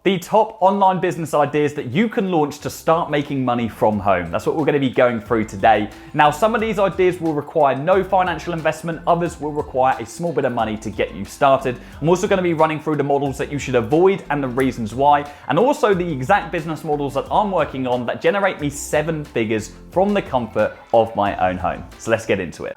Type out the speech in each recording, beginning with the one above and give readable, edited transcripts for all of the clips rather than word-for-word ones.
the top online business ideas that you can launch to start making money from home. That's what we're going to be going through today. Now, some of these ideas will require no financial investment, others will require a small bit of money to get you started. I'm also going to be running through the models that you should avoid and the reasons why, and also the exact business models that I'm working on that generate me 7 figures from the comfort of my own home. So let's get into it.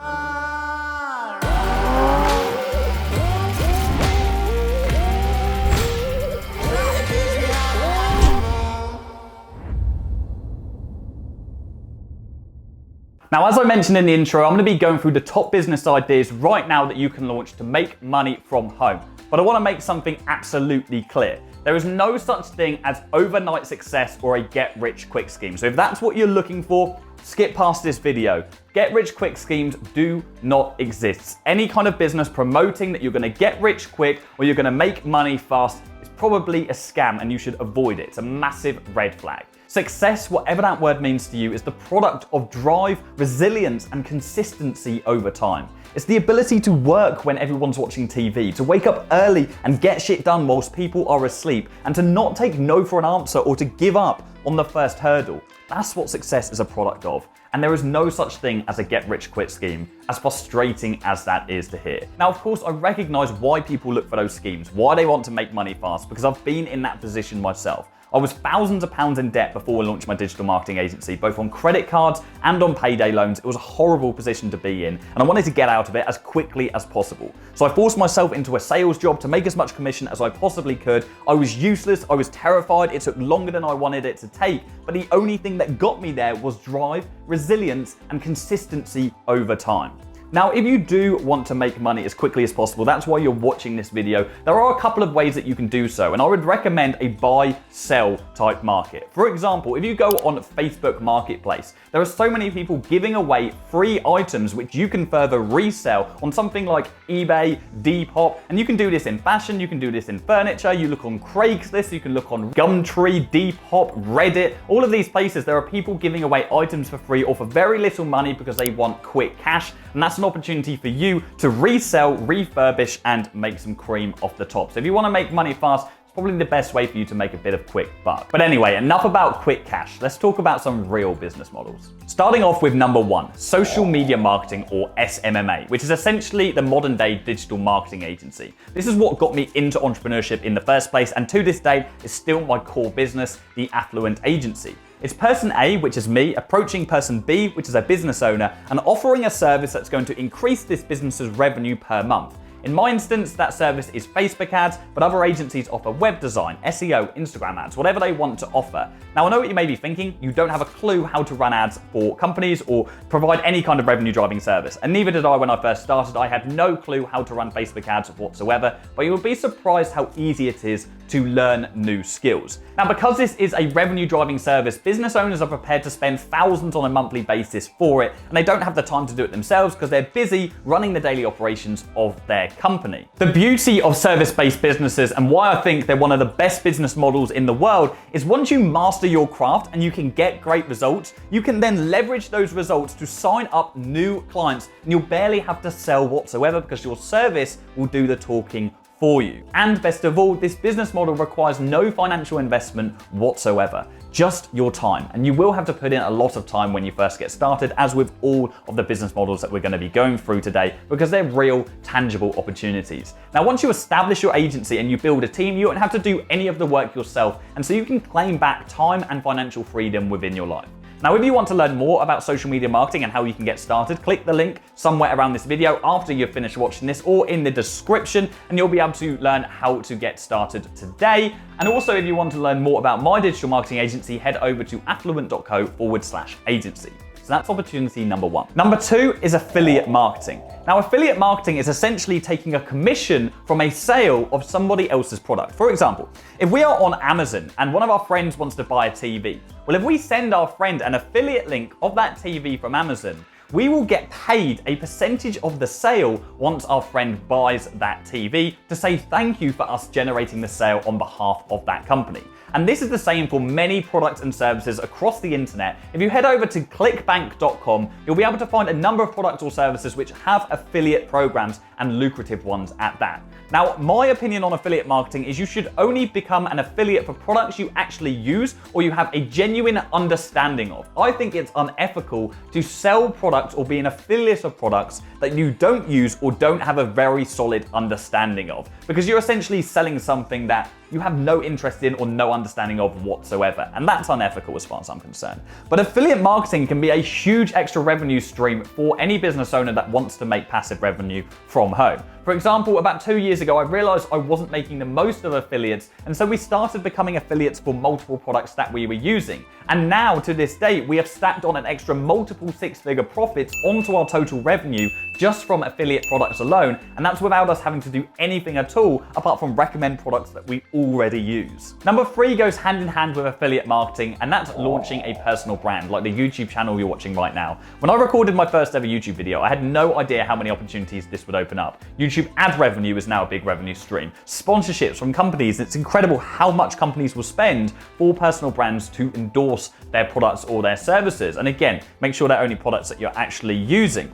Now, as I mentioned in the intro, I'm going to be going through the top business ideas right now that you can launch to make money from home. But I want to make something absolutely clear. There is no such thing as overnight success or a get-rich-quick scheme. So if that's what you're looking for, skip past this video. Get-rich-quick schemes do not exist. Any kind of business promoting that you're going to get rich quick or you're going to make money fast is probably a scam and you should avoid it. It's a massive red flag. Success, whatever that word means to you, is the product of drive, resilience, and consistency over time. It's the ability to work when everyone's watching TV, to wake up early and get shit done whilst people are asleep, and to not take no for an answer or to give up on the first hurdle. That's what success is a product of. And there is no such thing as a get-rich-quick scheme, as frustrating as that is to hear. Now, of course, I recognize why people look for those schemes, why they want to make money fast, because I've been in that position myself. I was thousands of pounds in debt before I launched my digital marketing agency, both on credit cards and on payday loans. It was a horrible position to be in, and I wanted to get out of it as quickly as possible. So I forced myself into a sales job to make as much commission as I possibly could. I was useless, I was terrified, it took longer than I wanted it to take, but the only thing that got me there was drive, resilience, and consistency over time. Now, if you do want to make money as quickly as possible, that's why you're watching this video, there are a couple of ways that you can do so, and I would recommend a buy-sell type market. For example, if you go on Facebook Marketplace, there are so many people giving away free items which you can further resell on something like eBay, Depop, and you can do this in fashion, you can do this in furniture, you look on Craigslist, you can look on Gumtree, Depop, Reddit, all of these places, there are people giving away items for free or for very little money because they want quick cash, and that's an opportunity for you to resell, refurbish, and make some cream off the top. So if you want to make money fast, it's probably the best way for you to make a bit of quick buck. But anyway, enough about quick cash. Let's talk about some real business models. Starting off with number 1, social media marketing, or SMMA, which is essentially the modern day digital marketing agency. This is what got me into entrepreneurship in the first place, and to this day is still my core business, the Affluent Agency. It's person A, which is me, approaching person B, which is a business owner, and offering a service that's going to increase this business's revenue per month. In my instance, that service is Facebook ads, but other agencies offer web design, SEO, Instagram ads, whatever they want to offer. Now, I know what you may be thinking. You don't have a clue how to run ads for companies or provide any kind of revenue driving service. And neither did I when I first started. I had no clue how to run Facebook ads whatsoever, but you'll be surprised how easy it is to learn new skills. Now, because this is a revenue driving service, business owners are prepared to spend thousands on a monthly basis for it, and they don't have the time to do it themselves because they're busy running the daily operations of their company. The beauty of service-based businesses, and why I think they're one of the best business models in the world, is once you master your craft and you can get great results, you can then leverage those results to sign up new clients, and you'll barely have to sell whatsoever because your service will do the talking for you. And best of all, this business model requires no financial investment whatsoever, just your time. And you will have to put in a lot of time when you first get started, as with all of the business models that we're going to be going through today, because they're real, tangible opportunities. Now, once you establish your agency and you build a team, you don't have to do any of the work yourself, and so you can claim back time and financial freedom within your life. Now, if you want to learn more about social media marketing and how you can get started, click the link somewhere around this video after you've finished watching this or in the description, and you'll be able to learn how to get started today. And also, if you want to learn more about my digital marketing agency, head over to affluent.co/agency. So that's opportunity number 1. Number 2 is affiliate marketing. Now, affiliate marketing is essentially taking a commission from a sale of somebody else's product. For example, if we are on Amazon and one of our friends wants to buy a TV, well, if we send our friend an affiliate link of that TV from Amazon, we will get paid a percentage of the sale once our friend buys that TV to say thank you for us generating the sale on behalf of that company. And this is the same for many products and services across the internet. If you head over to clickbank.com, you'll be able to find a number of products or services which have affiliate programs, and lucrative ones at that. Now, my opinion on affiliate marketing is you should only become an affiliate for products you actually use or you have a genuine understanding of. I think it's unethical to sell products or be an affiliate of products that you don't use or don't have a very solid understanding of, because you're essentially selling something that you have no interest in or no understanding of whatsoever, and that's unethical as far as I'm concerned. But affiliate marketing can be a huge extra revenue stream for any business owner that wants to make passive revenue from home. For example, about 2 years ago, I realized I wasn't making the most of affiliates, and so we started becoming affiliates for multiple products that we were using. And now, to this day, we have stacked on an extra multiple six-figure profits onto our total revenue just from affiliate products alone, and that's without us having to do anything at all apart from recommend products that we already use. Number 3 goes hand in hand with affiliate marketing, and that's launching a personal brand, like the YouTube channel you're watching right now. When I recorded my first ever YouTube video, I had no idea how many opportunities this would open up. YouTube ad revenue is now a big revenue stream. Sponsorships from companies, it's incredible how much companies will spend for personal brands to endorse their products or their services. And again, make sure they're only products that you're actually using.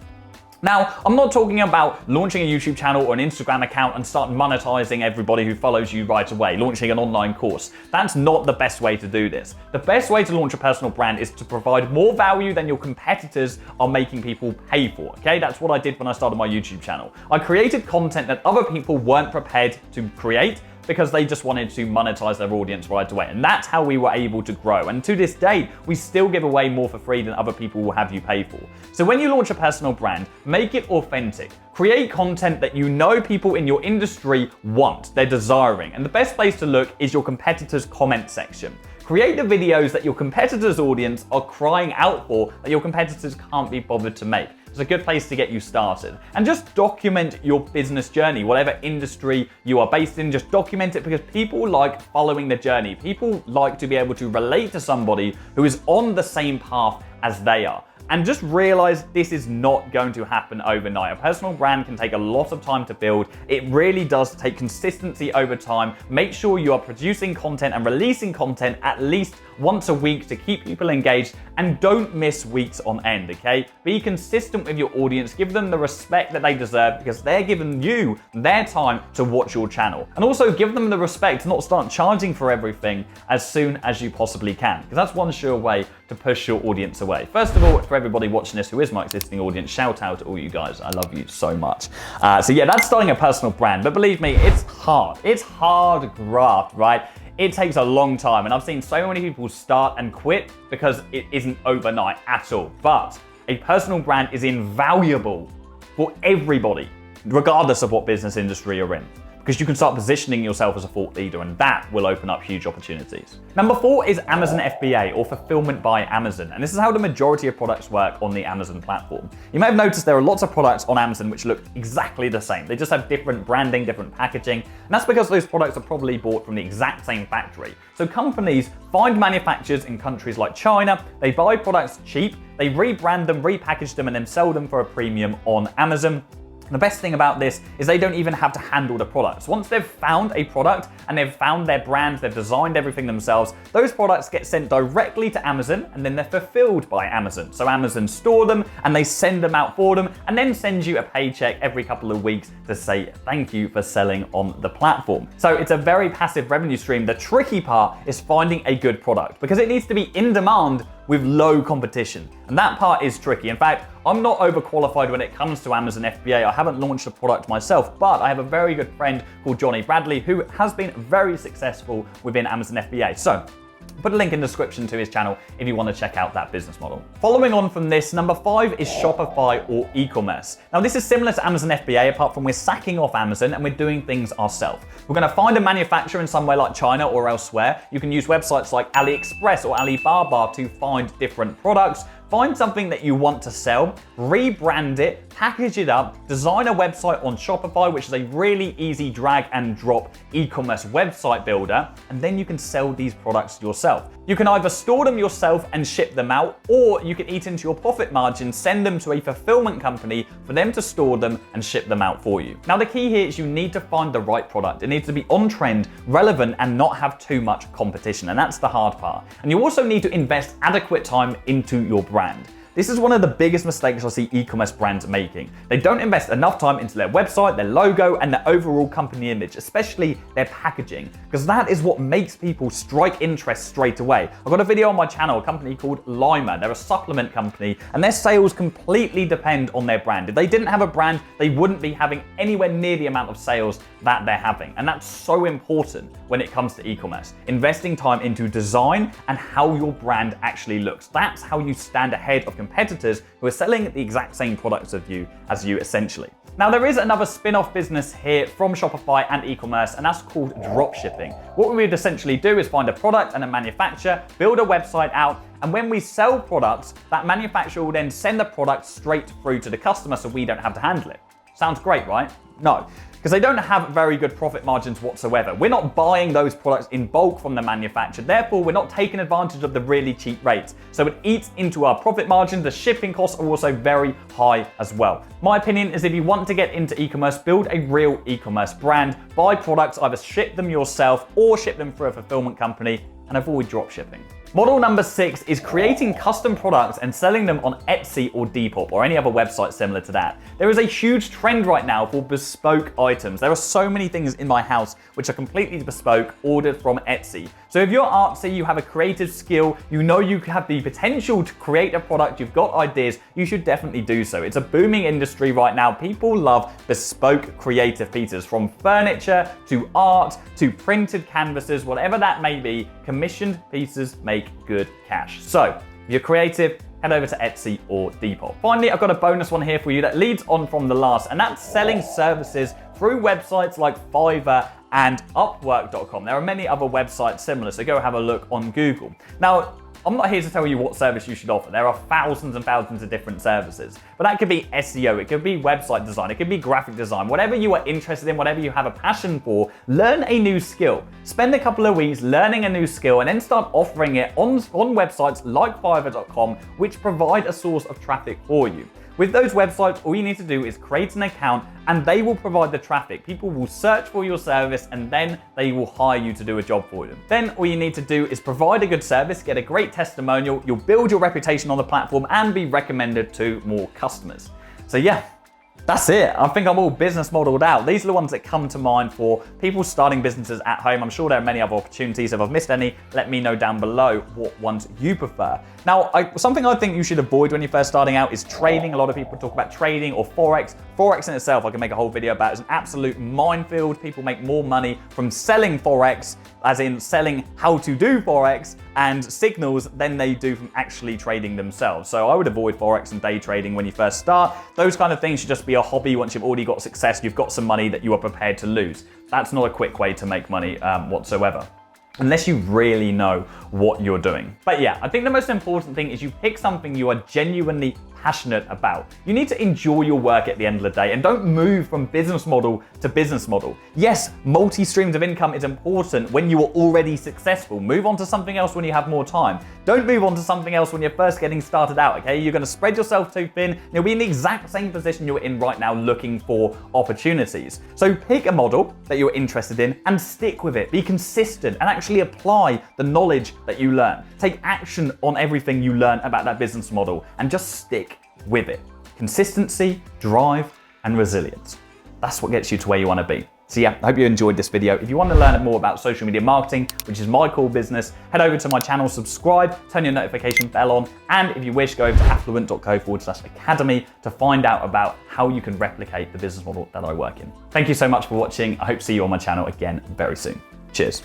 Now, I'm not talking about launching a YouTube channel or an Instagram account and start monetizing everybody who follows you right away, launching an online course. That's not the best way to do this. The best way to launch a personal brand is to provide more value than your competitors are making people pay for, okay? That's what I did when I started my YouTube channel. I created content that other people weren't prepared to create because they just wanted to monetize their audience right away. And that's how we were able to grow. And to this day, we still give away more for free than other people will have you pay for. So when you launch a personal brand, make it authentic. Create content that you know people in your industry want, they're desiring. And the best place to look is your competitors' comment section. Create the videos that your competitors' audience are crying out for that your competitors can't be bothered to make. It's a good place to get you started. And just document your business journey, whatever industry you are based in, just document it, because people like following the journey. People like to be able to relate to somebody who is on the same path as they are. And just realize this is not going to happen overnight. A personal brand can take a lot of time to build. It really does take consistency over time. Make sure you are producing content and releasing content at least once a week to keep people engaged, and don't miss weeks on end, okay? Be consistent with your audience, give them the respect that they deserve because they're giving you their time to watch your channel. And also give them the respect to not start charging for everything as soon as you possibly can, because that's one sure way to push your audience away. First of all, for everybody watching this who is my existing audience, shout out to all you guys. I love you so much. So yeah, that's starting a personal brand, but believe me, it's hard. It's hard graft, right? It takes a long time, and I've seen so many people start and quit because it isn't overnight at all. But a personal brand is invaluable for everybody, regardless of what business industry you're in, because you can start positioning yourself as a thought leader, and that will open up huge opportunities. Number 4 is Amazon FBA, or Fulfillment by Amazon. And this is how the majority of products work on the Amazon platform. You may have noticed there are lots of products on Amazon which look exactly the same. They just have different branding, different packaging, and that's because those products are probably bought from the exact same factory. So companies find manufacturers in countries like China, they buy products cheap, they rebrand them, repackage them, and then sell them for a premium on Amazon. The best thing about this is they don't even have to handle the products. Once they've found a product and they've found their brand, they've designed everything themselves, those products get sent directly to Amazon and then they're fulfilled by Amazon. So Amazon store them and they send them out for them and then send you a paycheck every couple of weeks to say thank you for selling on the platform. So it's a very passive revenue stream. The tricky part is finding a good product because it needs to be in demand with low competition. And that part is tricky. In fact, I'm not overqualified when it comes to Amazon FBA. I haven't launched a product myself, but I have a very good friend called Johnny Bradley who has been very successful within Amazon FBA. So put a link in the description to his channel if you want to check out that business model. Following on from this, number 5 is Shopify or e-commerce. Now this is similar to Amazon FBA, apart from we're sacking off Amazon and we're doing things ourselves. We're going to find a manufacturer in somewhere like China or elsewhere. You can use websites like AliExpress or Alibaba to find different products. Find something that you want to sell, rebrand it, package it up, design a website on Shopify, which is a really easy drag and drop e-commerce website builder, and then you can sell these products yourself. You can either store them yourself and ship them out, or you can eat into your profit margin, send them to a fulfillment company for them to store them and ship them out for you. Now the key here is you need to find the right product. It needs to be on trend, relevant, and not have too much competition, and that's the hard part. And you also need to invest adequate time into your brand. This is one of the biggest mistakes I see e-commerce brands making. They don't invest enough time into their website, their logo, and their overall company image, especially their packaging, because that is what makes people strike interest straight away. I've got a video on my channel, a company called Lima. They're a supplement company, and their sales completely depend on their brand. If they didn't have a brand, they wouldn't be having anywhere near the amount of sales that they're having. And that's so important when it comes to e-commerce. Investing time into design and how your brand actually looks. That's how you stand ahead of competitors who are selling the exact same products as you essentially. Now, there is another spin-off business here from Shopify and e-commerce, and that's called dropshipping. What we would essentially do is find a product and a manufacturer, build a website out, and when we sell products, that manufacturer will then send the product straight through to the customer so we don't have to handle it. Sounds great, right? No, because they don't have very good profit margins whatsoever. We're not buying those products in bulk from the manufacturer. Therefore, we're not taking advantage of the really cheap rates. So it eats into our profit margin. The shipping costs are also very high as well. My opinion is if you want to get into e-commerce, build a real e-commerce brand, buy products, either ship them yourself or ship them through a fulfillment company, and avoid dropshipping. Model number 6 is creating custom products and selling them on Etsy or Depop or any other website similar to that. There is a huge trend right now for bespoke items. There are so many things in my house which are completely bespoke, ordered from Etsy. So if you're artsy, you have a creative skill, you know you have the potential to create a product, you've got ideas, you should definitely do so. It's a booming industry right now. People love bespoke creative pieces, from furniture to art to printed canvases, whatever that may be. Commissioned pieces make good cash. So if you're creative, head over to Etsy or Depop. Finally, I've got a bonus one here for you that leads on from the last, and that's selling services through websites like Fiverr and Upwork.com. There are many other websites similar, so go have a look on Google. Now, I'm not here to tell you what service you should offer. There are thousands and thousands of different services, but that could be SEO, it could be website design, it could be graphic design, whatever you are interested in, whatever you have a passion for, learn a new skill. Spend a couple of weeks learning a new skill and then start offering it on websites like Fiverr.com, which provide a source of traffic for you. With those websites, all you need to do is create an account and they will provide the traffic. People will search for your service and then they will hire you to do a job for them. Then all you need to do is provide a good service, get a great testimonial, you'll build your reputation on the platform and be recommended to more customers. So yeah, that's it. I think I'm all business modeled out. These are the ones that come to mind for people starting businesses at home. I'm sure there are many other opportunities. If I've missed any, let me know down below what ones you prefer. Now, something I think you should avoid when you're first starting out is trading. A lot of people talk about trading or Forex. Forex in itself, I can make a whole video about. It's an absolute minefield. People make more money from selling Forex, as in selling how to do Forex and signals, than they do from actually trading themselves. So I would avoid Forex and day trading when you first start. Those kind of things should just be a hobby. Once you've already got success, you've got some money that you are prepared to lose. That's not a quick way to make money whatsoever, unless you really know what you're doing. But yeah, I think the most important thing is you pick something you are genuinely passionate about. You need to enjoy your work at the end of the day and don't move from business model to business model. Yes, multi-streams of income is important when you are already successful. Move on to something else when you have more time. Don't move on to something else when you're first getting started out, okay? You're gonna spread yourself too thin and you'll be in the exact same position you're in right now looking for opportunities. So pick a model that you're interested in and stick with it. Be consistent and actually apply the knowledge that you learn. Take action on everything you learn about that business model and just stick with it. Consistency, drive, and resilience. That's what gets you to where you want to be. So yeah, I hope you enjoyed this video. If you want to learn more about social media marketing, which is my core business, head over to my channel, subscribe, turn your notification bell on, and if you wish, go over to affluent.co/academy to find out about how you can replicate the business model that I work in. Thank you so much for watching. I hope to see you on my channel again very soon. Cheers.